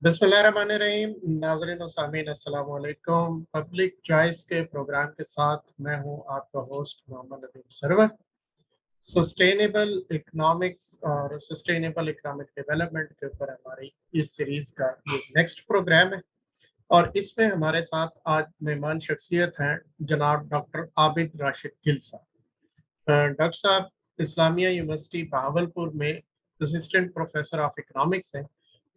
बिस्मिल्लाहिर्रहमानिर्रहीम। नाज़रीन और सामीन अस्सलाम वालेकुम। पब्लिक चॉइस के प्रोग्राम के साथ मैं हूं आपका host Mohammad Nadeem Sarwar. Sustainable economics और सस्टेनेबल इकोनॉमिक डेवलपमेंट के ऊपर हमारी इस सीरीज का ये नेक्स्ट प्रोग्राम है और इसमें हमारे साथ आज मेहमान शख्सियत हैं जनाब डॉक्टर आबिद राशिद गिल साहब। डॉक्टर साहब इस्लामिया यूनिवर्सिटी बहावलपुर में असिस्टेंट प्रोफेसर ऑफ इकोनॉमिक्स हैं।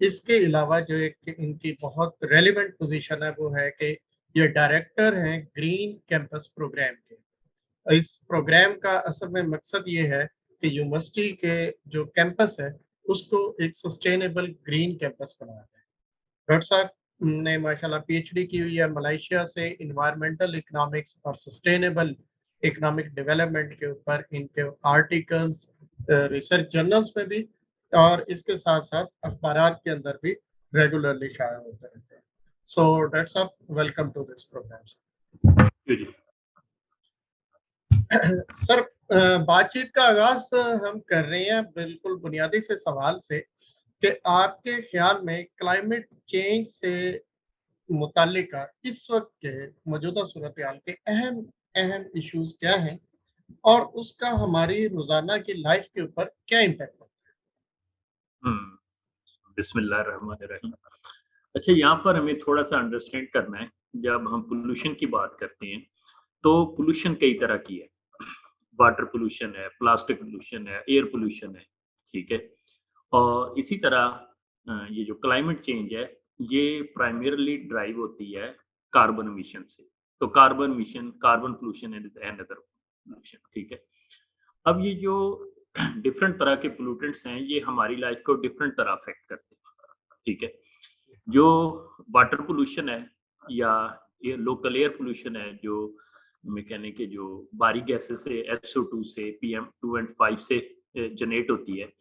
इसके अलावा जो एक इनकी बहुत रेलिवेंट पोजीशन है वो है कि ये डायरेक्टर हैं ग्रीन कैंपस प्रोग्राम के। इस प्रोग्राम का असल में मकसद ये है कि यूनिवर्सिटी के जो कैंपस है उसको एक सस्टेनेबल ग्रीन कैंपस बनाया जाए। डॉक्टर साहब ने माशाल्लाह पीएचडी की हुई है मलेशिया से इन्वायरमेंटल इकोनॉमिक्स और सस्टेनेबल इकोनॉमिक डेवलपमेंट के ऊपर इनके आर्टिकल्स रिसर्च जर्नल्स में भी और इसके साथ साथ अखबारात के अंदर भी रेगुलरली शाया होते रहते हैं। सो डॉक्टर साहब वेलकम टू दिस प्रोग्राम। जी सर बातचीत का आगाज हम कर रहे हैं बिल्कुल बुनियादी से सवाल से कि आपके ख्याल में क्लाइमेट चेंज से मुतालिका इस वक्त के मौजूदा सूरत हाल के अहम अहम इश्यूज क्या हैं और उसका हमारी रोजाना की लाइफ के ऊपर क्या इम्पैक्ट होता बिस्मिल्लाहिर्रहमानिर्रहीम। अच्छा, यहाँ पर हमें थोड़ा सा अंडरस्टैंड करना है। जब हम पोल्यूशन की बात करते हैं तो पोल्यूशन कई तरह की है। वाटर पोल्यूशन है, प्लास्टिक पोल्यूशन है, एयर पोल्यूशन है, ठीक है। और इसी तरह ये जो क्लाइमेट चेंज है ये प्राइमरीली ड्राइव होती है कार्बन एमिशन से। तो carbon emission, carbon pollution and another pollution, ठीक है। अब ये जो डिफरेंट तरह के पोल्यूटेंट्स हैं ये हमारी लाइफ को डिफरेंट तरह अफेक्ट करते हैं, ठीक है। जो वाटर पोल्यूशन है या ये लोकल एयर पोल्यूशन है, जो मैकेनिक के जो बाहरी गैसेस से SO2 से PM2.5 से जनरेट होती है,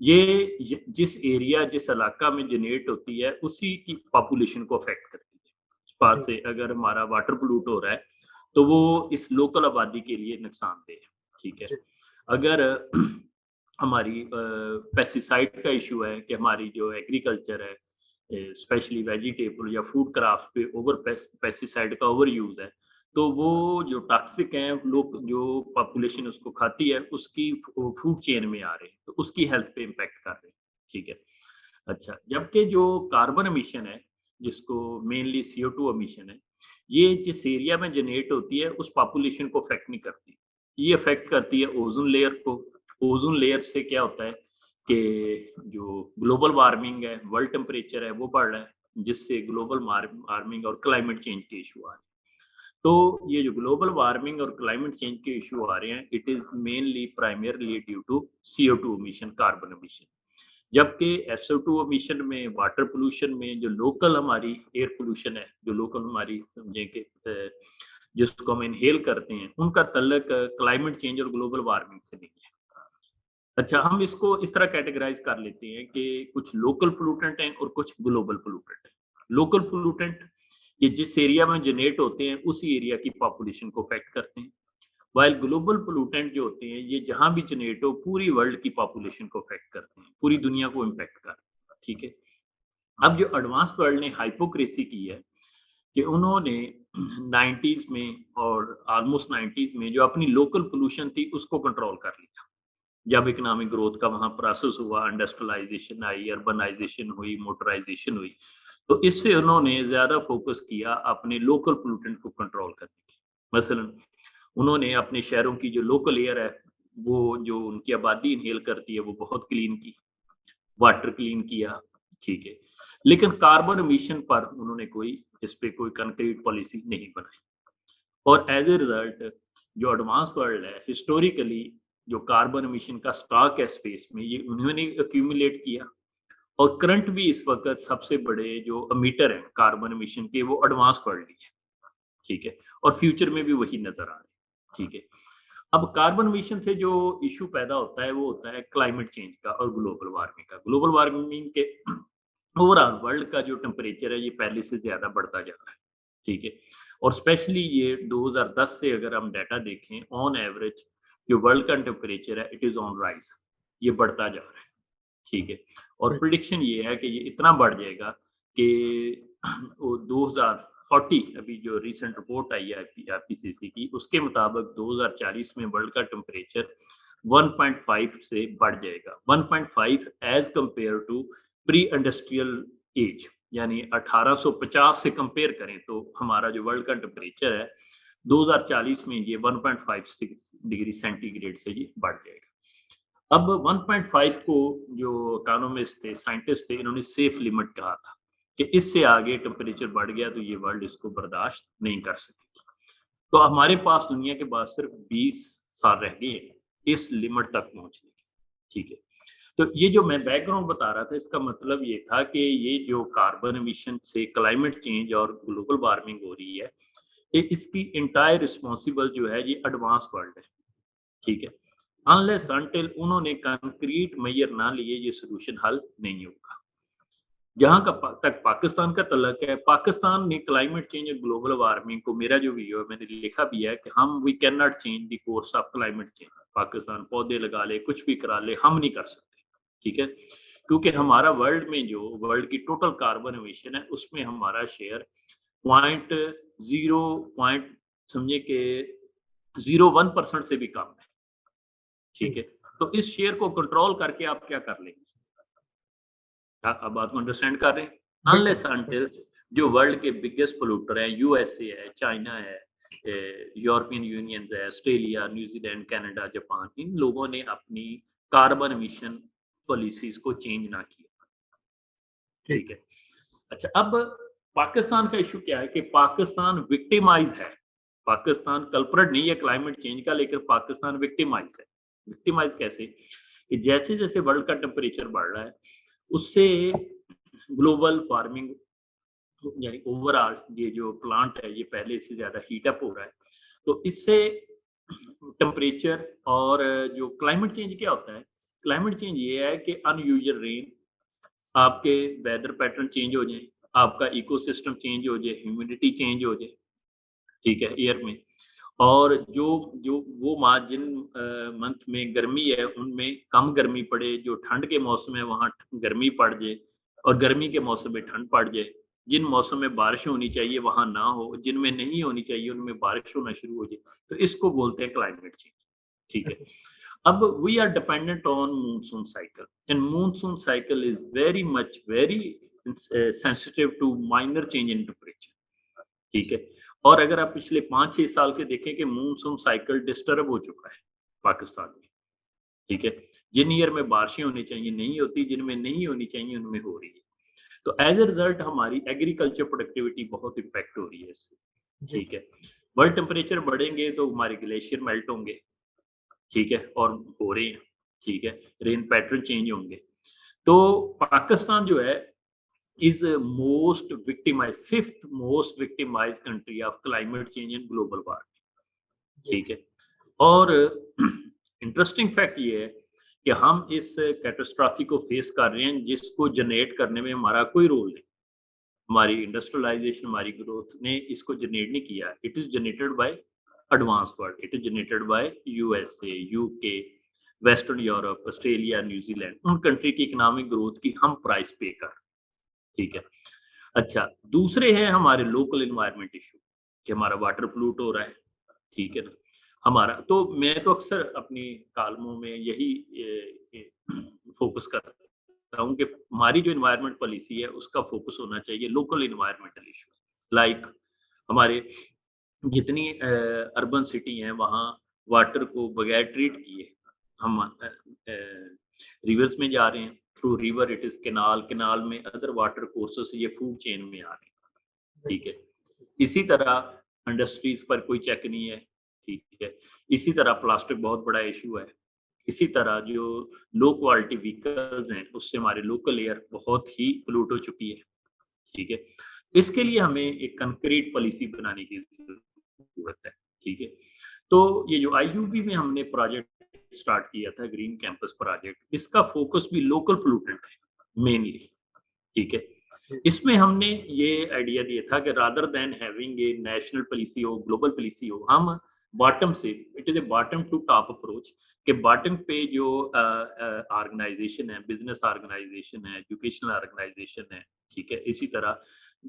ये जिस एरिया जिस इलाका में जनरेट होती है उसी की पॉपुलेशन को अफेक्ट करती है। पास से अगर हमारा वाटर पोल्यूट हो रहा है तो वो इस लोकल आबादी के लिए नुकसानदेह है, ठीक है। है? अगर हमारी पेस्टिसाइड का इशू है कि हमारी जो एग्रीकल्चर है स्पेशली वेजिटेबल या फूड क्राफ्ट पे ओवर पेस्टिसाइड का ओवर यूज है, तो वो जो टॉक्सिक हैं लोग जो पॉपुलेशन उसको खाती है उसकी फूड चेन में आ रहे हैं, तो उसकी हेल्थ पे इम्पेक्ट कर रहे हैं, ठीक है। अच्छा, जबकि जो कार्बन एमिशन है जिसको मेनली CO2 एमिशन है, ये जिस एरिया में जनरेट होती है उस पॉपुलेशन को अफेक्ट नहीं करती। ये अफेक्ट करती है ओजोन लेयर को। ओजोन लेयर से क्या होता है कि जो ग्लोबल वार्मिंग है, वर्ल्ड टेम्परेचर है वो बढ़ रहा है, जिससे ग्लोबल वार्मिंग और क्लाइमेट चेंज के इशू आ रहे हैं। तो ये जो ग्लोबल वार्मिंग और क्लाइमेट चेंज के इशू आ रहे हैं, it is mainly primarily due to CO2 emission, carbon emission. जबकि SO2 एमिशन में, वाटर पोल्यूशन में, जो लोकल हमारी एयर पोल्यूशन है, जो लोकल हमारी समझें कि जिसको हम इनहेल करते हैं, उनका तल्लक क्लाइमेट चेंज और ग्लोबल वार्मिंग से नहीं है। अच्छा, हम इसको इस तरह कैटेगराइज कर लेते हैं कि कुछ लोकल पोल्यूटेंट हैं और कुछ ग्लोबल पोल्यूटेंट हैं। लोकल पोल्यूटेंट ये जिस एरिया में जनरेट होते हैं उसी एरिया की पॉपुलेशन को अफेक्ट करते हैं, वाइल ग्लोबल पोल्यूटेंट जो होते हैं ये जहां भी जनरेट हो पूरी वर्ल्ड की पॉपुलेशन को अफेक्ट करते हैं, पूरी दुनिया को इम्पेक्ट करते हैं, ठीक है। अब जो एडवांस वर्ल्ड ने हाइपोक्रेसी की है कि उन्होंने 90s में और ऑलमोस्ट 90s में जो अपनी लोकल पोल्यूशन थी उसको कंट्रोल कर लिया। जब इकोनॉमिक ग्रोथ का वहां प्रोसेस हुआ, इंडस्ट्रियलाइजेशन आई, अर्बनाइजेशन हुई, मोटराइजेशन हुई, तो इससे उन्होंने ज्यादा फोकस किया अपने लोकल पोल्यूटेंट को कंट्रोल करने की। मसलन उन्होंने अपने शहरों की जो लोकल एयर है वो जो उनकी आबादी इनहेल करती है वो बहुत क्लीन की, वाटर क्लीन किया, ठीक है। लेकिन कार्बन एमिशन पर उन्होंने इस पे कोई कंक्रीट पॉलिसी नहीं बनाई। और एज ए रिजल्ट जो एडवांस वर्ल्ड है हिस्टोरिकली जो कार्बन एमिशन का स्टॉक है स्पेस में ये उन्होंने एक्यूमुलेट किया। और करंट भी इस वक्त सबसे बड़े जो एमिटर हैं कार्बन एमिशन के वो एडवांस वर्ल्ड ही है, ठीक है। और फ्यूचर में भी वही नजर आ रहे हैं, ठीक है। अब कार्बन एमिशन से जो इशू पैदा होता है वो होता है क्लाइमेट चेंज का और ग्लोबल वार्मिंग का। ग्लोबल वार्मिंग के ओवरऑल वर्ल्ड का जो टेम्परेचर है ये पहले से ज्यादा बढ़ता जा रहा है, ठीक है। और स्पेशली ये 2010 से अगर हम डाटा देखें, ऑन एवरेज जो वर्ल्ड का टेम्परेचर है इट इज ऑन राइज, ये बढ़ता जा रहा है, ठीक है। और प्रिडिक्शन ये है कि ये इतना बढ़ जाएगा कि वो 2040 अभी जो रिसेंट रिपोर्ट आई है आईपीसीसी की, उसके मुताबिक 2040 में वर्ल्ड का टेम्परेचर 1.5 से बढ़ जाएगा। 1.5 as compare to pre industrial age, यानी 1850 से कंपेयर करें तो हमारा जो वर्ल्ड का टेम्परेचर है 2040 में ये 1.56 डिग्री सेंटीग्रेड से ये बढ़ जाएगा। अब 1.5 को जो इकोनॉमिस्ट थे, साइंटिस्ट थे, इन्होंने सेफ लिमिट कहा था कि इससे आगे टेम्परेचर बढ़ गया तो ये वर्ल्ड इसको बर्दाश्त नहीं कर सकेगी। तो हमारे पास दुनिया के पास सिर्फ 20 साल रह गए इस लिमिट तक पहुंचने की। ठीक है, तो ये जो मैं बैकग्राउंड बता रहा था, इसका मतलब ये था कि ये जो कार्बन एमिशन से क्लाइमेट चेंज और ग्लोबल वार्मिंग हो रही है, इसकी इंटायर रिस्पॉन्सिबल जो है ये एडवांस वर्ल्ड है। ठीक है, अनलेस अनटिल उन्होंने कंक्रीट मेजर ना लिए ये सोल्यूशन हल नहीं होगा। जहां तक पाकिस्तान का तल्लक है, पाकिस्तान ने क्लाइमेट चेंज और ग्लोबल वार्मिंग को, मेरा जो वीडियो है मैंने लिखा भी है कि हम we can not change the course of climate change. Pakistan पौधे लगा ले, कुछ भी करा ले, हम नहीं कर सकते। ठीक है, क्योंकि हमारा वर्ल्ड में जो वर्ल्ड की टोटल कार्बन एमिशन है उसमें हमारा शेयर 0.0 समझे कि 0.1% से भी कम है। ठीक है, तो इस शेयर को कंट्रोल करके आप क्या कर लेंगे? आप बात को अंडरस्टैंड कर रहे हैं? अनलेस अनटिल जो वर्ल्ड के बिगेस्ट पोल्यूटर है, यूएसए है, चाइना है, यूरोपियन यूनियन है, ऑस्ट्रेलिया, न्यूजीलैंड, कनाडा, जापान, इन लोगों ने अपनी कार्बन एमिशन पॉलिसीज को चेंज ना किया। ठीक है, अच्छा, अब पाकिस्तान का इशू क्या है कि पाकिस्तान विक्टिमाइज है। पाकिस्तान कल्प्रेट नहीं है क्लाइमेट चेंज का, लेकिन पाकिस्तान विक्टिमाइज है। विक्टिमाइज कैसे? कि जैसे जैसे वर्ल्ड का टेम्परेचर बढ़ रहा है उससे ग्लोबल वार्मिंग, यानी ओवरऑल ये जो प्लांट है ये पहले से ज्यादा हीट अप हो रहा है। तो इससे टेम्परेचर और जो क्लाइमेट चेंज क्या होता है, क्लाइमेट चेंज ये है कि अनयूजुअल रेन, आपके वेदर पैटर्न चेंज हो जाए, आपका इकोसिस्टम चेंज हो जाए, ह्यूमिडिटी चेंज हो जाए। ठीक है, एयर में, और जो जो वो माह जिन मंथ में गर्मी है उनमें कम गर्मी पड़े, जो ठंड के मौसम है वहाँ गर्मी पड़ जाए, और गर्मी के मौसम में ठंड पड़ जाए। जिन मौसम में बारिश होनी चाहिए वहाँ ना हो, जिनमें नहीं होनी चाहिए उनमें बारिश होना शुरू हो जाए, तो इसको बोलते हैं क्लाइमेट चेंज। ठीक है, अब we are dependent on monsoon cycle, and monsoon cycle is very sensitive to minor change in temperature. ठीक है, और अगर आप पिछले 5-6 साल के देखें कि मूनसून साइकिल डिस्टर्ब हो चुका है पाकिस्तान में। ठीक है, जिन ईयर में बारिशें होनी चाहिए नहीं होती, जिनमें नहीं होनी चाहिए उनमें हो रही है। तो एज ए रिजल्ट हमारी एग्रीकल्चर प्रोडक्टिविटी बहुत इम्पैक्ट हो रही है इससे। ठीक है, वर्ल्ड टेम्परेचर बढ़ेंगे तो हमारे ग्लेशियर मेल्ट होंगे। ठीक है, और हो रहे हैं। ठीक है, रेन पैटर्न चेंज होंगे। तो पाकिस्तान जो है is most victimized, fifth most victimized country of climate change and global warming। ठीक है, और इंटरेस्टिंग फैक्ट ये है कि हम इस कैटास्ट्रॉफी को फेस कर रहे हैं जिसको जनरेट करने में हमारा कोई रोल नहीं। हमारी इंडस्ट्रियलाइजेशन, हमारी ग्रोथ ने इसको जनरेट नहीं किया। It is generated by advance world, it is generated by USA, UK, western Europe, Australia, New Zealand. उन कंट्री की इकोनॉमिक ग्रोथ की हम प्राइस पे कर। ठीक है, अच्छा, दूसरे हैं हमारे लोकल एनवायरनमेंट इशू कि हमारा वाटर पोल्यूट हो रहा है। ठीक है ना, हमारा, तो मैं तो अक्सर अपनी कालमों में यही फोकस करता हूँ कि हमारी जो एनवायरनमेंट पॉलिसी है उसका फोकस होना चाहिए लोकल एनवायरनमेंटल इशू। लाइक हमारे जितनी अर्बन सिटी हैं वहाँ वाटर को बगैर ट्रीट किए हम रिवर्स में जा रहे हैं, through river it is canal, canal में अदर वाटर कोर्सेस, ये फूड चेन में आ रहे हैं। ठीक है, इसी तरह इंडस्ट्रीज पर कोई चेक नहीं है। ठीक है, इसी तरह प्लास्टिक बहुत बड़ा इशू है। इसी तरह जो लो क्वालिटी व्हीकल्स हैं उससे हमारे लोकल एयर बहुत ही पोल्यूट हो चुकी है। ठीक है, इसके लिए हमें एक कंक्रीट पॉलिसी बनाने की जरूरत है। ठीक है, तो ये जो आईयूबी में हमने प्रोजेक्ट स्टार्ट किया था, ग्रीन कैंपस प्रोजेक्ट, इसका फोकस भी लोकल पोल्यूटेंट है मेनली। ठीक है, इसमें हमने ये आइडिया दिया था कि rather than having a national policy हो, ग्लोबल पॉलिसी हो, हम बॉटम से, it is a bottom to top approach, कि बॉटम पे जो ऑर्गेनाइजेशन है, बिजनेस ऑर्गेनाइजेशन है, एजुकेशनल ऑर्गेनाइजेशन है, ठीक है। इसी तरह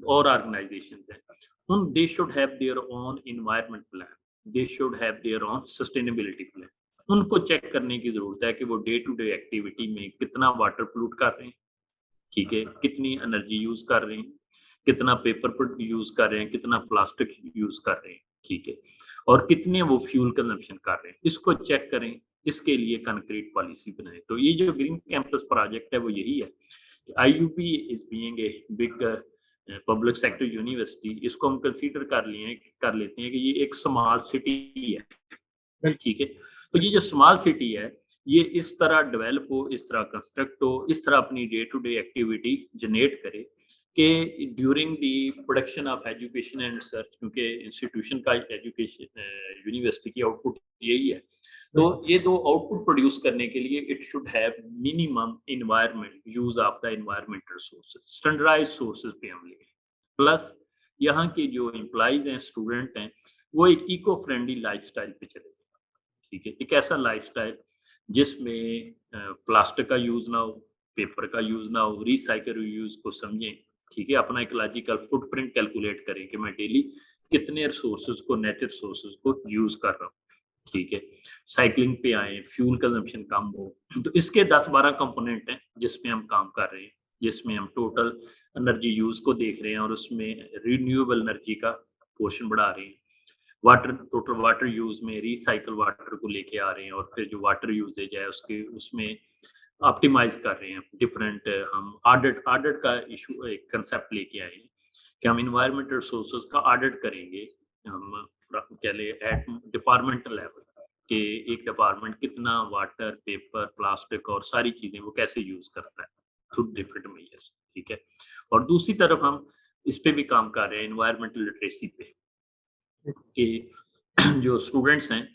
और ऑर्गेनाइजेशन हैं, उन they should have their own environment plan, they should have their own sustainability plan. उनको चेक करने की जरूरत है कि वो डे टू डे एक्टिविटी में कितना वाटर पोल्यूट कर रहे हैं, ठीक है, कितनी एनर्जी यूज कर रहे हैं, कितना पेपर यूज कर रहे हैं, कितना प्लास्टिक यूज कर रहे हैं, ठीक है, और कितने वो फ्यूल कंजम्पशन कर रहे हैं, इसको चेक करें। इसके लिए कंक्रीट पॉलिसी बनाएं। तो ये जो ग्रीन कैंपस प्रोजेक्ट है वो यही है। IUP is being a big public sector university, इसको हम कंसीडर कर लेते हैं कि ये एक स्मार्ट सिटी है, ठीक है। तो ये जो स्मॉल सिटी है ये इस तरह डेवलप हो, इस तरह कंस्ट्रक्ट हो, इस तरह अपनी day to day activity generate करे कि during the production of education and research, क्योंकि इंस्टीट्यूशन का एजुकेशन यूनिवर्सिटी की आउटपुट यही है। तो ये दो आउटपुट प्रोड्यूस करने के लिए it should have minimum environment use of the environmental sources, standardised sources पे हम लेंगे। प्लस यहाँ के जो एम्प्लॉइज हैं, स्टूडेंट हैं, वो एक इको फ्रेंडली लाइफस्टाइल पे चले, ठीक है। एक ऐसा लाइफस्टाइल जिसमें प्लास्टिक का यूज ना हो, पेपर का यूज ना हो, रिसाइकल यूज को समझें, ठीक है। अपना इकोलॉजिकल फुटप्रिंट कैलकुलेट करें कि मैं डेली कितने रिसोर्सेज को, नेचुरल रिसोर्सेज को यूज कर रहा हूँ, ठीक है। साइकिलिंग पे आए, फ्यूल कंजम्पशन कम हो। तो इसके 10-12 कंपोनेंट हैं जिसमें हम काम कर रहे हैं, जिसमें हम टोटल एनर्जी यूज को देख रहे हैं और उसमें रिन्यूएबल एनर्जी का पोर्शन बढ़ा रहे हैं। वाटर, टोटल वाटर यूज में रिसाइकल वाटर को लेके आ रहे हैं और फिर जो वाटर यूजेज है उसके उसमें ऑप्टिमाइज कर रहे हैं। डिफरेंट हम ऑडिट का इशू, एक कंसेप्ट लेके आए हैं कि हम इन्वायरमेंटल रिसोर्सेज का ऑडिट करेंगे। हम कह ले एट डिपार्टमेंटल लेवल कि एक डिपार्टमेंट कितना वाटर, पेपर, प्लास्टिक और सारी चीजें वो कैसे यूज करता है थ्रू डिफरेंट मेजर्स, ठीक है। और दूसरी तरफ हम इस पे भी काम कर रहे हैं, इन्वायरमेंटल लिटरेसी पे, कि जो स्टूडेंट्स हैं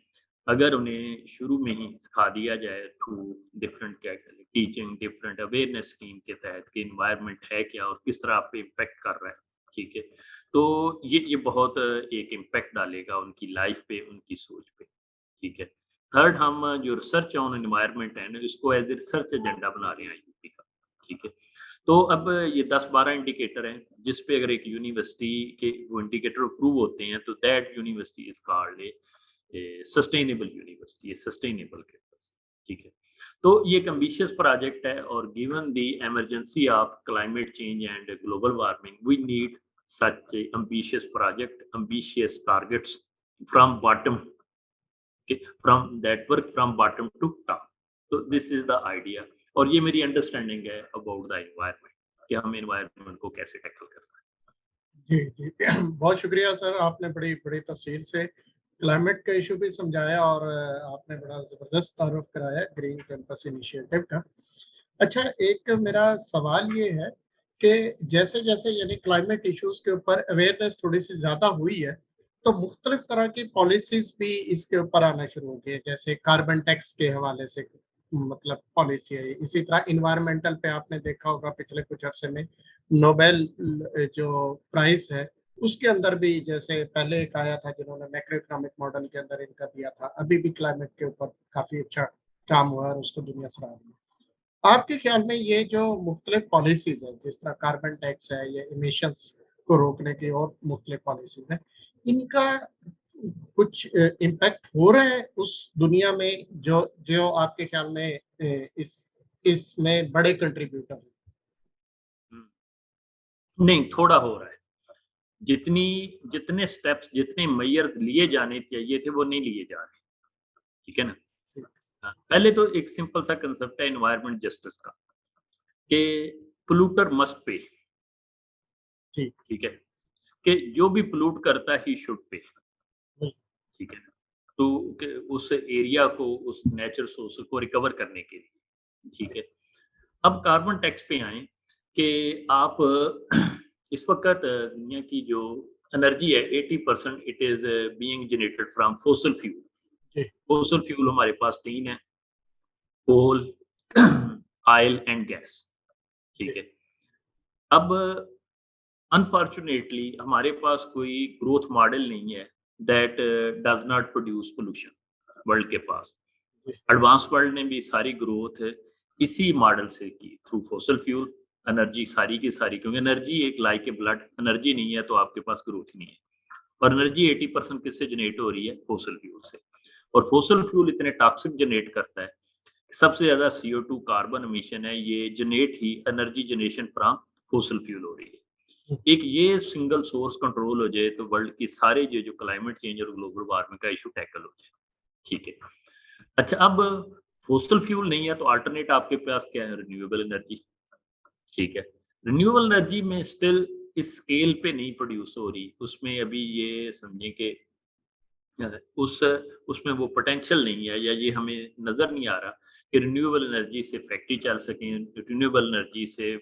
अगर उन्हें शुरू में ही सिखा दिया जाए थ्रू डिफरेंट क्या टीचिंग, डिफरेंट अवेयरनेस स्कीम के तहत कि इन्वायरमेंट है क्या और किस तरह आप पे इम्पेक्ट कर रहा है, ठीक है। तो ये बहुत एक इम्पेक्ट डालेगा उनकी लाइफ पे, उनकी सोच पे, ठीक है। थर्ड, हम जो रिसर्च ऑन एनवायरमेंट है ना, इसको एज ए रिसर्च एजेंडा बना रहे हैं IUP का, ठीक है। तो अब ये 10-12 इंडिकेटर हैं जिस पे अगर एक यूनिवर्सिटी के वो इंडिकेटर अप्रूव होते हैं तो that university is called a sustainable university, sustainable campus, ठीक है। तो ये एक एम्बिशियस प्रोजेक्ट है और given the emergency of climate change and global warming we need such a ambitious project, ambitious targets from bottom, okay, from that work from bottom to top. So this is the idea और ये मेरी understanding है about the environment कि हम environment को कैसे tackle करते जी जी बहुत शुक्रिया सर, आपने बड़ी बड़ी तफसील से क्लाइमेट का इशू भी समझाया और आपने बड़ा ज़बरदस्त तारुफ कराया ग्रीन कैंपस इनिशिएटिव का। अच्छा, एक मेरा सवाल ये है कि जैसे जैसे यानी क्लाइमेट इश्यूज के ऊपर अवेयरनेस थोड़ी सी ज़्यादा हुई है तो मुख्तलिफ तरह की पॉलिसीज भी इसके ऊपर आना शुरू हो गई है, जैसे कार्बन टैक्स के हवाले से मतलब पॉलिसी है। इसी तरह इन्वायरमेंटल पे आपने देखा होगा पिछले कुछ अरसे में नोबेल जो प्राइज है उसके अंदर भी, जैसे पहले एक आया था जिन्होंने मैक्रो इकोनॉमिक मॉडल के अंदर इनका दिया था, अभी भी क्लाइमेट के ऊपर काफी अच्छा काम हुआ और उसको दुनिया सराह रही है। आपके ख्याल में ये जो मुख्तलिफ पॉलिसीज है, जिस तरह कार्बन टैक्स है, ये इमिशंस को रोकने की और मुख्तलिफ पॉलिसीज है, इनका कुछ इम्पैक्ट हो रहा है उस दुनिया में जो जो आपके ख्याल में इसमें बड़े कंट्रीब्यूटर हैं? नहीं, थोड़ा हो रहा है। जितने स्टेप्स, जितने मेजर्स लिए जाने चाहिए थे वो नहीं लिए जा रहे, ठीक है ना। पहले तो एक सिंपल सा कंसेप्ट है एनवायरमेंट जस्टिस का कि पोल्यूटर मस्ट पे, ठीक है, कि जो भी पोल्यूट करता है ही शुड पे, ठीक है। तो उस एरिया को, उस नेचर सोर्स को रिकवर करने के लिए, ठीक है। अब कार्बन टैक्स पे आए कि आप इस वक्त दुनिया की जो एनर्जी है 80% it is being generated from fossil fuel. Fossil fuel हमारे पास 3 है, कोल, ऑयल एंड गैस, ठीक है। अब अनफॉर्चुनेटली हमारे पास कोई ग्रोथ मॉडल नहीं है that does not produce pollution world के पास। एडवांस वर्ल्ड ने भी सारी ग्रोथ इसी मॉडल से की, थ्रू फोसिल फ्यूल एनर्जी सारी की सारी, क्योंकि एनर्जी एक लाइक ए ब्लड, एनर्जी नहीं है तो आपके पास ग्रोथ नहीं है। और एनर्जी 80% किससे जनरेट हो रही है? फॉसिल फ्यूल से। और फॉसिल फ्यूल इतने टॉक्सिक जनरेट करता है, सबसे ज्यादा CO2 कार्बन एमिशन है, ये generate he energy generation from fossil fuel हो रही है। एक ये सिंगल सोर्स कंट्रोल हो जाए तो वर्ल्ड की सारे जो क्लाइमेट चेंज और ग्लोबल वार्मिंग का इशू टैकल हो जाए। ठीक है। अच्छा, अब फॉसिल फ्यूल नहीं है तो अल्टरनेट आपके पास क्या है? Renewable energy. ठीक है। रिन्यूएबल एनर्जी में स्टिल इस स्केल पे नहीं प्रोड्यूस हो रही, उसमें अभी ये समझें कि उस उसमें वो पोटेंशियल नहीं है, या ये हमें नजर नहीं आ रहा कि रिन्यूएबल एनर्जी से फैक्ट्री चल सकें, रिन्यूएबल एनर्जी से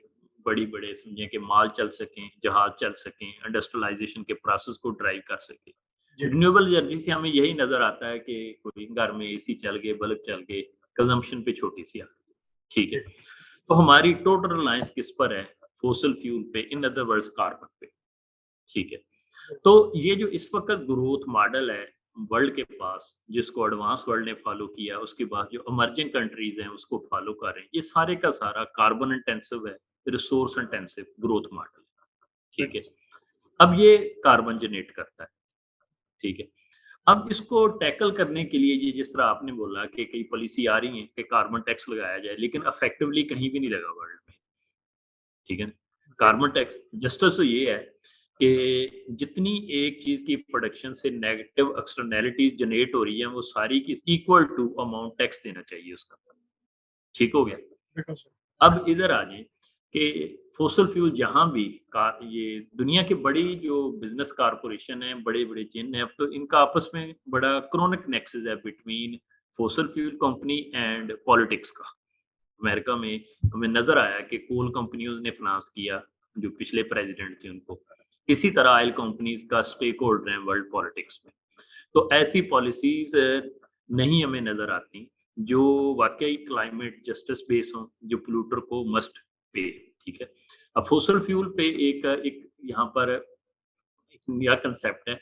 बड़ी बड़े समझें कि माल चल सकें, जहाज चल सकें, इंडस्ट्रियलाइजेशन के प्रोसेस को ड्राइव कर सके। जी रिन्यूएबल एनर्जी से हमें यही नजर आता है कि कोई घर में AC चल गए, बल्ब चल गए, कंजम्पशन पे छोटी सी आ गई। ठीक है। जी तो हमारी टोटल रिलायंस किस पर है? फॉसिल फ्यूल पे, इन अदर वर्ड्स कार्बन पे। ठीक है। तो ये जो इस वक्त ग्रोथ मॉडल है वर्ल्ड के पास, जिसको एडवांस वर्ल्ड ने फॉलो किया, उसके बाद जो इमर्जिंग कंट्रीज हैं उसको फॉलो कर रहे हैं, ये सारे का सारा कार्बन इंटेंसिव है, रिसोर्स इंटेंसिव ग्रोथ मॉडल। ठीक है। अब ये कार्बन जनरेट करता है। ठीक है। अब इसको टैकल करने के लिए, ये जिस तरह आपने बोला कि कई पॉलिसी आ रही है कि कार्बन टैक्स लगाया जाए, लेकिन इफेक्टिवली कहीं भी नहीं लगा वर्ल्ड में। ठीक है। कार्बन टैक्स जस्टिस तो ये है कि जितनी एक चीज की प्रोडक्शन से नेगेटिव एक्सटर्नैलिटीज जनरेट हो रही है, वो सारी की इक्वल टू अमाउंट टैक्स देना चाहिए उसका। ठीक हो गया। बिल्कुल सर। अब इधर आ जाए कि फॉसिल फ्यूल जहां भी ये दुनिया की बड़ी जो बिजनेस कारपोरेशन है, बड़े बड़े चेन है, अब तो इनका आपस में बड़ा क्रोनिक नेक्सस है between fossil fuel company and politics का। अमेरिका में हमें नजर आया कि कोल कंपनियों ने फाइनेंस किया जो पिछले प्रेसिडेंट थे उनको, इसी तरह ऑयल कंपनीज का स्टेक होल्डर है वर्ल्ड पॉलिटिक्स में। तो ऐसी पॉलिसीज नहीं हमें नजर आती जो वाकई क्लाइमेट जस्टिस बेस हो, जो पोल्यूटर को मस्ट पे। ठीक है। अब फॉसिल फ्यूल पे एक एक यहाँ पर एक नया कंसेप्ट है,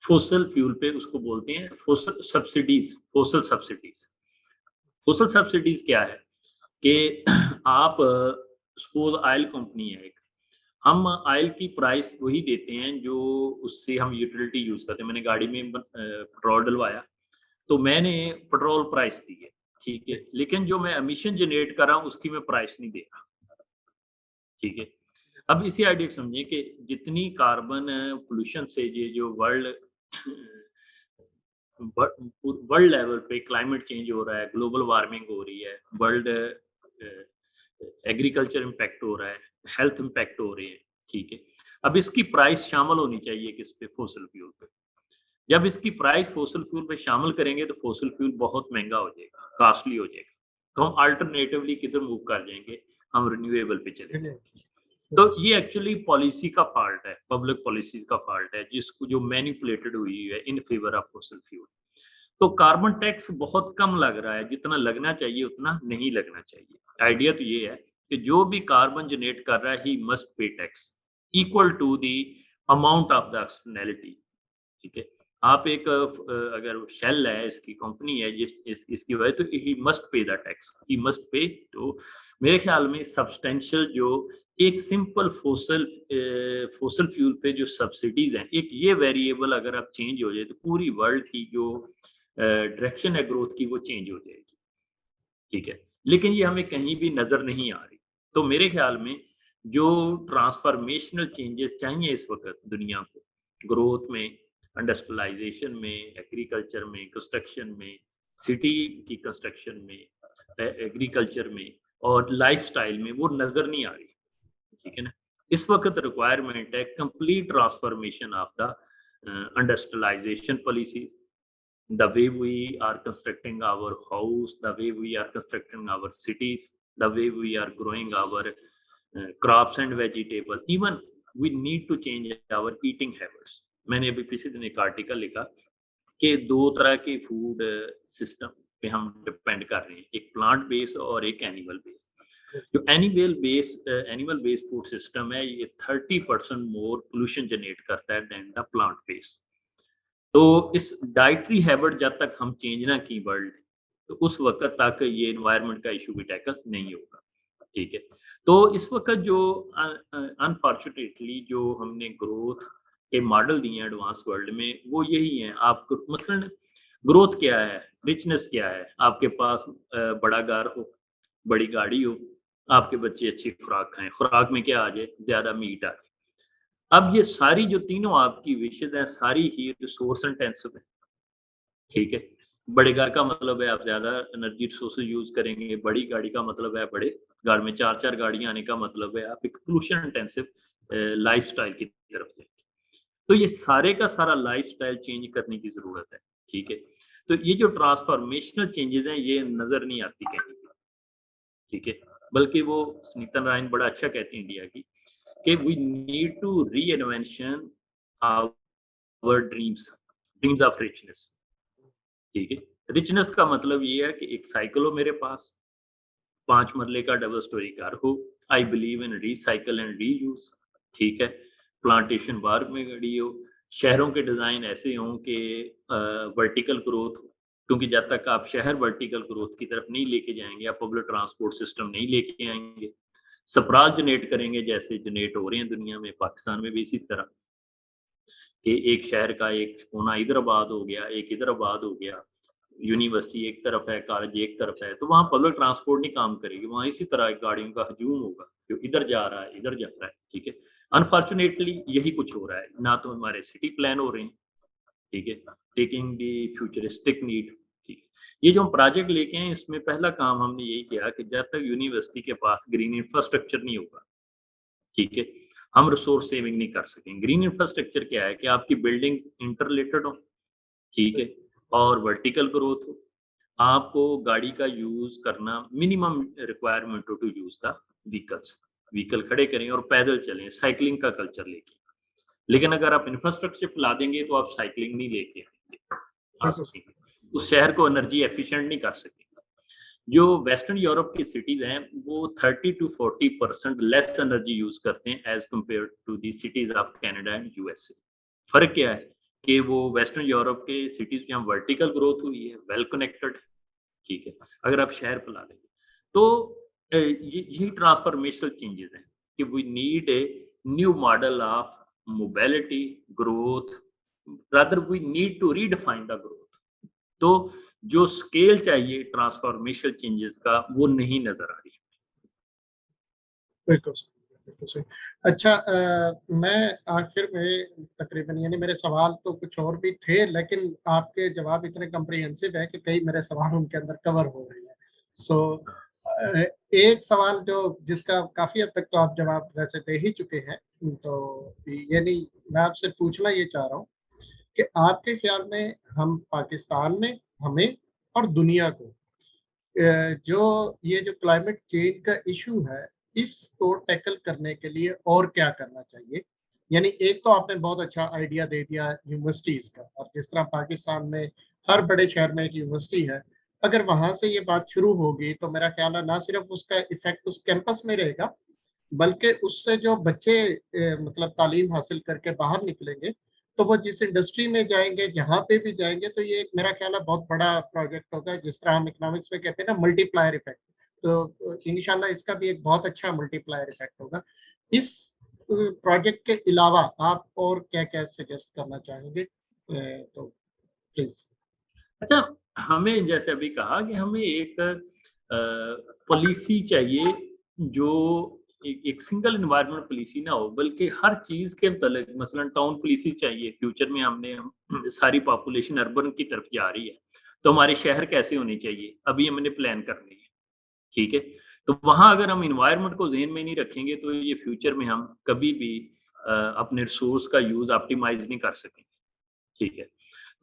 फॉसिल फ्यूल पे उसको बोलते हैं fossil subsidies. Fossil subsidies, fossil subsidies क्या है कि आप सपोज ऑयल कंपनी है एक, हम ऑयल की प्राइस वही देते हैं जो उससे हम यूटिलिटी यूज करते हैं। मैंने गाड़ी में पेट्रोल डलवाया तो मैंने पेट्रोल प्राइस दी है। ठीक है। लेकिन जो मैं एमिशन जनरेट कर रहा हूँ उसकी मैं प्राइस नहीं दे रहा। ठीक है। अब इसी आइडिया को समझिए कि जितनी कार्बन पोल्यूशन से ये जो वर्ल्ड वर्ल्ड लेवल पे क्लाइमेट चेंज हो रहा है, ग्लोबल वार्मिंग हो रही है, वर्ल्ड एग्रीकल्चर इम्पैक्ट हो रहा है, हेल्थ इम्पैक्ट हो रहे हैं। ठीक है। अब इसकी प्राइस शामिल होनी चाहिए किस पे? फॉसिल फ्यूल पे। जब इसकी प्राइस फॉसिल फ्यूल पे शामिल करेंगे तो फॉसिल फ्यूल बहुत महंगा हो जाएगा, कॉस्टली हो जाएगा। तो हम अल्टरनेटिवली किधर मूव कर जाएंगे? हम रिन्यूएबल पे चले जाएंगे। तो ये एक्चुअली पॉलिसी का फॉल्ट है, पब्लिक पॉलिसी का फॉल्ट है, जिसको जो मैनिपुलेटेड हुई है in favour of fossil fuel. तो कार्बन टैक्स बहुत कम लग रहा है, जितना लगना चाहिए उतना नहीं लगना चाहिए। आइडिया तो ये है कि जो भी कार्बन जनरेट कर रहा है he must pay tax equal to the amount of the externality. ठीक है। आप एक अगर शेल है, इसकी कंपनी है, इसकी वजह, तो ही मस्ट पे द टैक्स, ही मस्ट पे। तो मेरे ख्याल में सब्सटेंशियल जो एक सिंपल फॉसिल फ्यूल पे जो सब्सिडीज हैं, एक ये वेरिएबल अगर आप चेंज हो जाए तो पूरी वर्ल्ड की जो डायरेक्शन है ग्रोथ की वो चेंज हो जाएगी। ठीक है। लेकिन ये हमें कहीं भी नजर नहीं आ रही। तो मेरे ख्याल में जो ट्रांसफॉर्मेशनल चेंजेस चाहिए इस वक्त दुनिया को, ग्रोथ में, इंडस्ट्रियलाइजेशन में, एग्रीकल्चर में, कंस्ट्रक्शन में, सिटी की कंस्ट्रक्शन में, एग्रीकल्चर में और लाइफस्टाइल में, वो नजर नहीं आ रही। ठीक है ना। इस वक्त रिक्वायरमेंट है complete transformation of the industrialization policies, the way we are constructing our house, the way we are constructing our cities, the way we are growing our crops and vegetable, even we need to change our eating habits. मैंने अभी पिछले दिन एक article लिखा कि दो तरह के फूड सिस्टम पे हम डिपेंड कर रहे हैं, एक प्लांट बेस और एक एनिमल बेस। जो एनिमल बेस फूड सिस्टम है, ये 30% मोर पोल्यूशन जनरेट करता है देन द प्लांट बेस। तो इस डाइटरी हैबिट जब तक हम चेंज ना की वर्ल्ड, तो उस वक्त तक ये एनवायरनमेंट का इशू भी टैकल नहीं होगा। ठीक है। तो इस वक्त जो अनफॉर्चुनेटली जो हमने ग्रोथ के मॉडल दिए हैं एडवांस वर्ल्ड में, वो यही हैं। आप मसलन ग्रोथ क्या है, रिचनेस क्या है? आपके पास बड़ा घर हो, बड़ी गाड़ी हो, आपके बच्चे अच्छी खुराक खाएं, खुराक में क्या आ जाए, ज्यादा मीट आ जाए। अब ये सारी जो तीनों आपकी विशेष हैं, सारी ही रिसोर्स इंटेंसिव है। ठीक है। बड़े घर का मतलब है आप ज्यादा एनर्जी रिसोर्सेज यूज करेंगे, बड़ी गाड़ी का मतलब है बड़े घर में चार चार गाड़ियां आने का मतलब है आप एक पोल्यूशन इंटेंसिव लाइफस्टाइल की तरफ जाएंगे। तो ये सारे का सारा लाइफस्टाइल चेंज करने की जरूरत है। ठीक है। तो ये जो ट्रांसफॉर्मेशनल चेंजेस हैं ये नजर नहीं आती कहीं भी। ठीक है। बल्कि वो सुनीता नारायण बड़ा अच्छा कहती हैं इंडिया की कि we need to reinvention our dreams, dreams of richness. ठीक है। रिचनेस का मतलब ये है कि एक साइकिल हो मेरे पास, 5 मरले का डबल स्टोरी घर हो, I believe in recycle and reuse. ठीक है। प्लांटेशन पार्क में गाड़ी हो, शहरों के डिजाइन ऐसे हों कि वर्टिकल ग्रोथ हो, क्योंकि जब तक आप शहर वर्टिकल ग्रोथ की तरफ नहीं लेके जाएंगे, आप पब्लिक ट्रांसपोर्ट सिस्टम नहीं लेके आएंगे, सप्राज जनरेट करेंगे जैसे जनरेट हो रहे हैं दुनिया में, पाकिस्तान में भी इसी तरह कि एक शहर का एक कोना इधर आबाद हो गया, एक इधर आबाद हो गया, यूनिवर्सिटी एक तरफ है, कॉलेज एक तरफ है, तो वहाँ पब्लिक ट्रांसपोर्ट नहीं काम करेगी, वहाँ इसी तरह गाड़ियों का हजूम होगा, जो इधर जा रहा है इधर जा रहा है। ठीक है। अनफॉर्चुनेटली यही कुछ हो रहा है, ना तो हमारे सिटी प्लान हो रहे हैं। ठीक है। Taking the futuristic need. ठीक है। ये जो हम प्रोजेक्ट लेके हैं इसमें पहला काम हमने यही किया कि जब तक यूनिवर्सिटी के पास ग्रीन इंफ्रास्ट्रक्चर नहीं होगा, ठीक है, हम रिसोर्स सेविंग नहीं कर सकेंगे। ग्रीन इंफ्रास्ट्रक्चर क्या है कि आपकी बिल्डिंग्स इंटरलेटेड हो, ठीक है, और वर्टिकल ग्रोथ हो, आपको गाड़ी का यूज करना minimum requirement to use the vehicles, vehicle खड़े करें और पैदल चलें, साइकिलिंग का कल्चर लेके। लेकिन अगर आप इंफ्रास्ट्रक्चर ला देंगे तो आप साइकिलिंग नहीं लेके आ बिल्कुल सकेंगे, उस शहर को एनर्जी एफिशिएंट नहीं कर सकेंगे। जो वेस्टर्न यूरोप की सिटीज हैं वो 30 to 40% लेस एनर्जी यूज करते हैं as compared to the cities of Canada and USA. फर्क क्या है कि वो वेस्टर्न यूरोप के सिटीज जहाँ वर्टिकल ग्रोथ हुई है, वेल कनेक्टेड है। ठीक है। अगर आप शहर फैला देंगे तो यही ट्रांसफॉर्मेशनल चेंजेस हैं कि we need a new model of mobility growth, rather we need to redefine the growth. तो जो स्केल चाहिए ट्रांसफॉर्मेशनल चेंजेस का वो नहीं नजर आ रही। बिल्कुल सही, बिल्कुल सही। अच्छा, मैं आखिर में तकरीबन यानी मेरे सवाल तो कुछ और भी थे, लेकिन आपके जवाब इतने कम्प्रिहेंसिव है कि कई मेरे सवाल उनके अंदर कवर हो रहे हैं। सो एक सवाल जो जिसका काफी हद तक तो आप जवाब वैसे दे ही चुके हैं, तो यानी मैं आपसे पूछना ये चाह रहा हूँ कि आपके ख्याल में हम पाकिस्तान में, हमें और दुनिया को जो ये जो क्लाइमेट चेंज का इशू है, इसको टैकल करने के लिए और क्या करना चाहिए? यानी एक तो आपने बहुत अच्छा आइडिया दे दिया यूनिवर्सिटीज का, और जिस तरह पाकिस्तान में हर बड़े शहर में एक यूनिवर्सिटी है, अगर वहां से ये बात शुरू होगी तो मेरा ख्याल है ना सिर्फ उसका इफेक्ट उस कैंपस में रहेगा, बल्कि उससे जो बच्चे मतलब तालीम हासिल करके बाहर निकलेंगे, तो वो जिस इंडस्ट्री में जाएंगे, जहाँ पे भी जाएंगे, तो ये एक मेरा ख्याल है बहुत बड़ा प्रोजेक्ट होगा, जिस तरह हम इकोनॉमिक्स में कहते हैं ना मल्टीप्लायर इफेक्ट। तो इंशाल्लाह इसका भी एक बहुत अच्छा मल्टीप्लायर इफेक्ट होगा। इस प्रोजेक्ट के अलावा आप और क्या क्या सजेस्ट करना चाहेंगे, तो प्लीज। अच्छा, हमें जैसे अभी कहा कि हमें एक पॉलिसी चाहिए जो एक सिंगल इन्वायरमेंट पॉलिसी ना हो, बल्कि हर चीज के मतलब मसलन टाउन पॉलिसी चाहिए। फ्यूचर में हमने सारी पॉपुलेशन अर्बन की तरफ जा रही है, तो हमारे शहर कैसे होने चाहिए अभी हमने प्लान करनी है। ठीक है। तो वहां अगर हम इन्वायरमेंट को ज़हन में नहीं रखेंगे तो ये फ्यूचर में हम कभी भी अपने रिसोर्स का यूज ऑप्टिमाइज नहीं कर सकेंगे। ठीक है।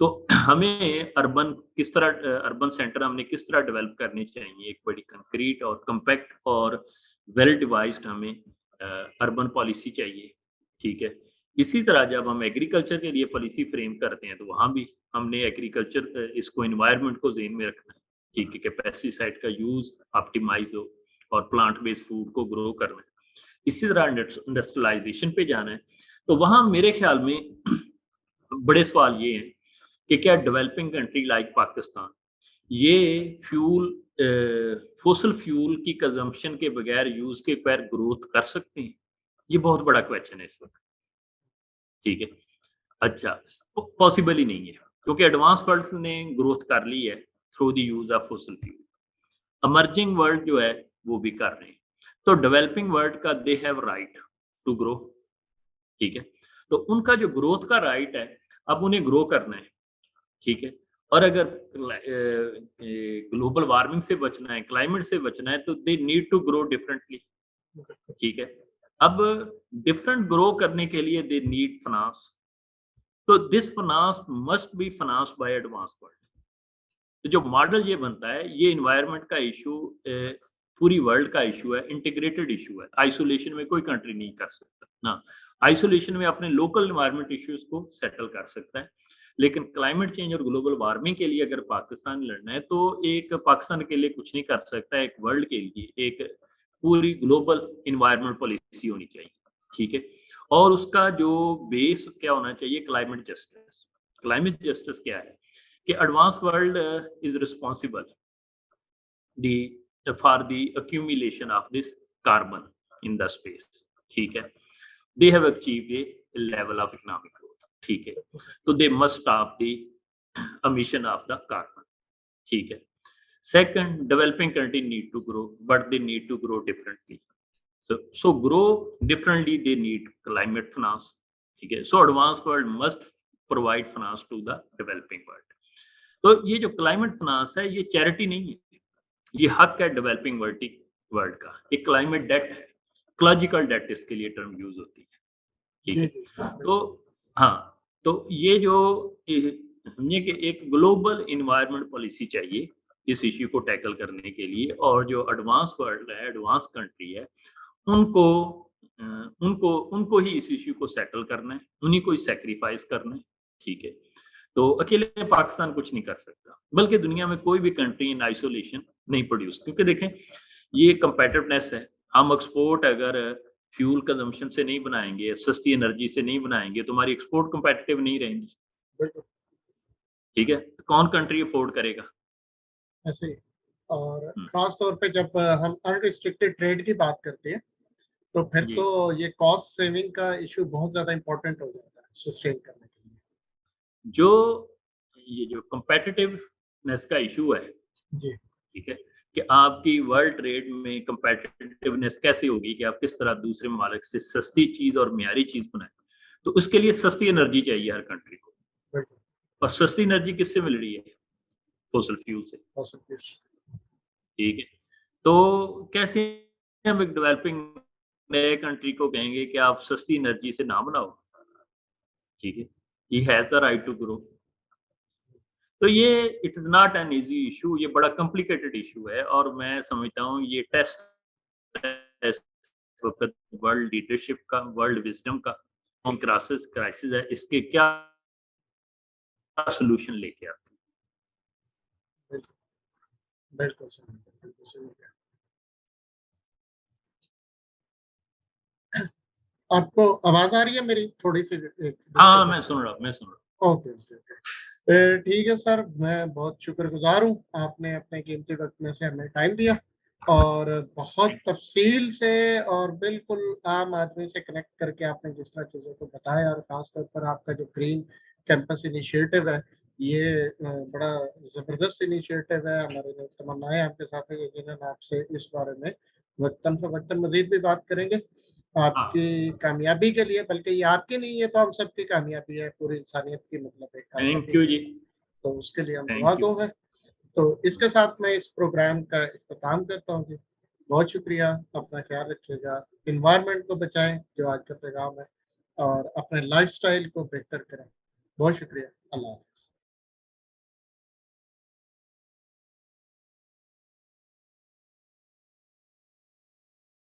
तो हमें अर्बन किस तरह अर्बन सेंटर हमने किस तरह डेवलप करने चाहिए, एक बड़ी कंक्रीट और कम्पैक्ट और वेल डिवाइस्ड हमें अर्बन पॉलिसी चाहिए। ठीक है। इसी तरह जब हम एग्रीकल्चर के लिए पॉलिसी फ्रेम करते हैं तो वहाँ भी हमने एग्रीकल्चर इसको इन्वायरमेंट को ज़हन में रखना है। ठीक है कि पेस्टिसाइड का यूज ऑप्टिमाइज हो और प्लांट बेस्ड फूड को ग्रो करना है। इसी तरह इंडस्ट्रियलाइजेशन पे जाना है, तो वहाँ मेरे ख्याल में बड़े सवाल ये हैं कि क्या डेवलपिंग कंट्री लाइक पाकिस्तान ये फ्यूल फॉसिल फ्यूल की कंजम्पशन के बगैर यूज के बगैर ग्रोथ कर सकते हैं? ये बहुत बड़ा क्वेश्चन है इस वक्त। ठीक है, अच्छा, पॉसिबल ही नहीं है, क्योंकि एडवांस वर्ल्ड ने ग्रोथ कर ली है through the use of fossil fuel. Emerging world जो है वो भी कर रहे हैं। तो डेवलपिंग वर्ल्ड का they have right to grow. ठीक है, तो उनका जो ग्रोथ का राइट है, अब उन्हें ग्रो करना है। ठीक है, और अगर ग्लोबल वार्मिंग से बचना है, क्लाइमेट से बचना है, तो they need to grow differently. ठीक है, अब डिफरेंट ग्रो करने के लिए दे नीड फाइनेंस। तो this finance must be finance by advance world. तो जो मॉडल ये बनता है, ये इन्वायरमेंट का इशू पूरी वर्ल्ड का इशू है, इंटीग्रेटेड इशू है। आइसोलेशन में कोई कंट्री नहीं कर सकता ना, आइसोलेशन में अपने लोकल इन्वायरमेंट इश्यूज को सेटल कर सकता है। लेकिन क्लाइमेट चेंज और ग्लोबल वार्मिंग के लिए अगर पाकिस्तान लड़ना है, तो एक पाकिस्तान के लिए कुछ नहीं कर सकता, एक वर्ल्ड के लिए एक पूरी ग्लोबल इन्वायरमेंट पॉलिसी होनी चाहिए। ठीक है, और उसका जो बेस क्या होना चाहिए, क्लाइमेट जस्टिस। क्लाइमेट जस्टिस क्या है कि advance world is responsible for the accumulation of this carbon in the space। ठीक है, they have achieved a level of economic growth। ठीक है, तो they must stop the emission of the carbon। ठीक है, second, developing country need to grow, but they need to grow differently। so grow differently, they need climate finance। ठीक है, so advanced world must provide finance to the developing world। तो ये जो climate finance है, ये charity नहीं है, ये हक है डेवलपिंग वर्ल्ड का। एक क्लाइमेट डेट है, इकोलॉजिकल डेट इसके लिए टर्म यूज होती है। ठीक है, तो हाँ, तो ये जो हमने कि एक ग्लोबल इन्वायरमेंट पॉलिसी चाहिए इस इश्यू को टैकल करने के लिए, और जो एडवांस वर्ल्ड है, एडवांस कंट्री है, उनको उनको ही इस इश्यू को सेटल करना है, उन्हीं को ही सेक्रीफाइस करना है। ठीक है, तो अकेले पाकिस्तान कुछ नहीं कर सकता, बल्कि दुनिया में कोई भी कंट्री इन आइसोलेशन नहीं प्रोड्यूस, क्योंकि देखें ये कंपेटिटिवनेस है। हम एक्सपोर्ट अगर फ्यूल कंजम्पशन से नहीं बनाएंगे, सस्ती एनर्जी से नहीं बनाएंगे, तो हमारी एक्सपोर्ट कंपेटिटिव नहीं रहेंगी। ठीक है, तो कौन कंट्री अफोर्ड करेगा ऐसे ही। और खास तौर पे जब हम अनरिस्ट्रिक्टेड ट्रेड की बात करते हैं, तो फिर जी। तो ये कॉस्ट सेविंग का इशू बहुत ज्यादा इंपॉर्टेंट हो जाता है सस्टेन करने के लिए। जो ये जो कंपेटिटिवनेस का इशू है, जी, ठीक है, कि आपकी वर्ल्ड ट्रेड में कंपेटिटिवनेस कैसे होगी, कि आप किस तरह दूसरे ममालिक से सस्ती चीज और मियारी चीज बनाएं। तो उसके लिए सस्ती एनर्जी चाहिए हर कंट्री को, बिल्कुल, और सस्ती एनर्जी किससे मिल रही है, फॉसिल फ्यूल से। हो सकती है। ठीक है, तो कैसे हम एक डेवलपिंग नए कंट्री को कहेंगे कि आप सस्ती एनर्जी से ना बनाओ। ठीक है, he has the right to grow. तो ये it is not an easy issue, ये बड़ा कॉम्प्लिकेटेड इशू है, और मैं समझता हूँ ये टेस्ट वक्त वर्ल्ड लीडरशिप का, वर्ल्ड विजडम का क्राइसिस है, इसके क्या सोल्यूशन लेके आते हैं। बिल्कुल, बिल्कुल सही, बिल्कुल सही है। आपको आवाज आ रही है मेरी थोड़ी सी? हाँ, मैं सुन रहा हूँ। ओके ओके ओके, ठीक है सर, मैं बहुत शुक्रगुजार हूँ, आपने अपने कीमती वक्त में से हमें टाइम दिया और बहुत तफसील से और बिल्कुल आम आदमी से कनेक्ट करके आपने जिस तरह चीज़ों को बताया, और खासतौर पर आपका जो ग्रीन कैंपस इनिशिएटिव है, ये बड़ा ज़बरदस्त इनिशिएटिव है। हमारे जो तमन्नाएं आपके साथ है, यकीनन आपसे इस बारे में वक्तन फ़वक्तन मज़ीद भी बात करेंगे। हाँ, आपकी कामयाबी के लिए, बल्कि ये आपकी नहीं है तो हम सबकी कामयाबी है, पूरी इंसानियत की मतलब एक थैंक कामयाबी यू है, जी, तो उसके लिए हम दुआ थैंक यू। गो हैं। तो इसके साथ मैं इस प्रोग्राम का इख्तिताम करता हूँ जी। बहुत शुक्रिया, अपना ख्याल रखिएगा, एनवायरनमेंट को बचाएं जो आज का पैगाम है, और अपने लाइफ़स्टाइल को बेहतर करें। बहुत शुक्रिया, अल्लाह हाफ़िज़।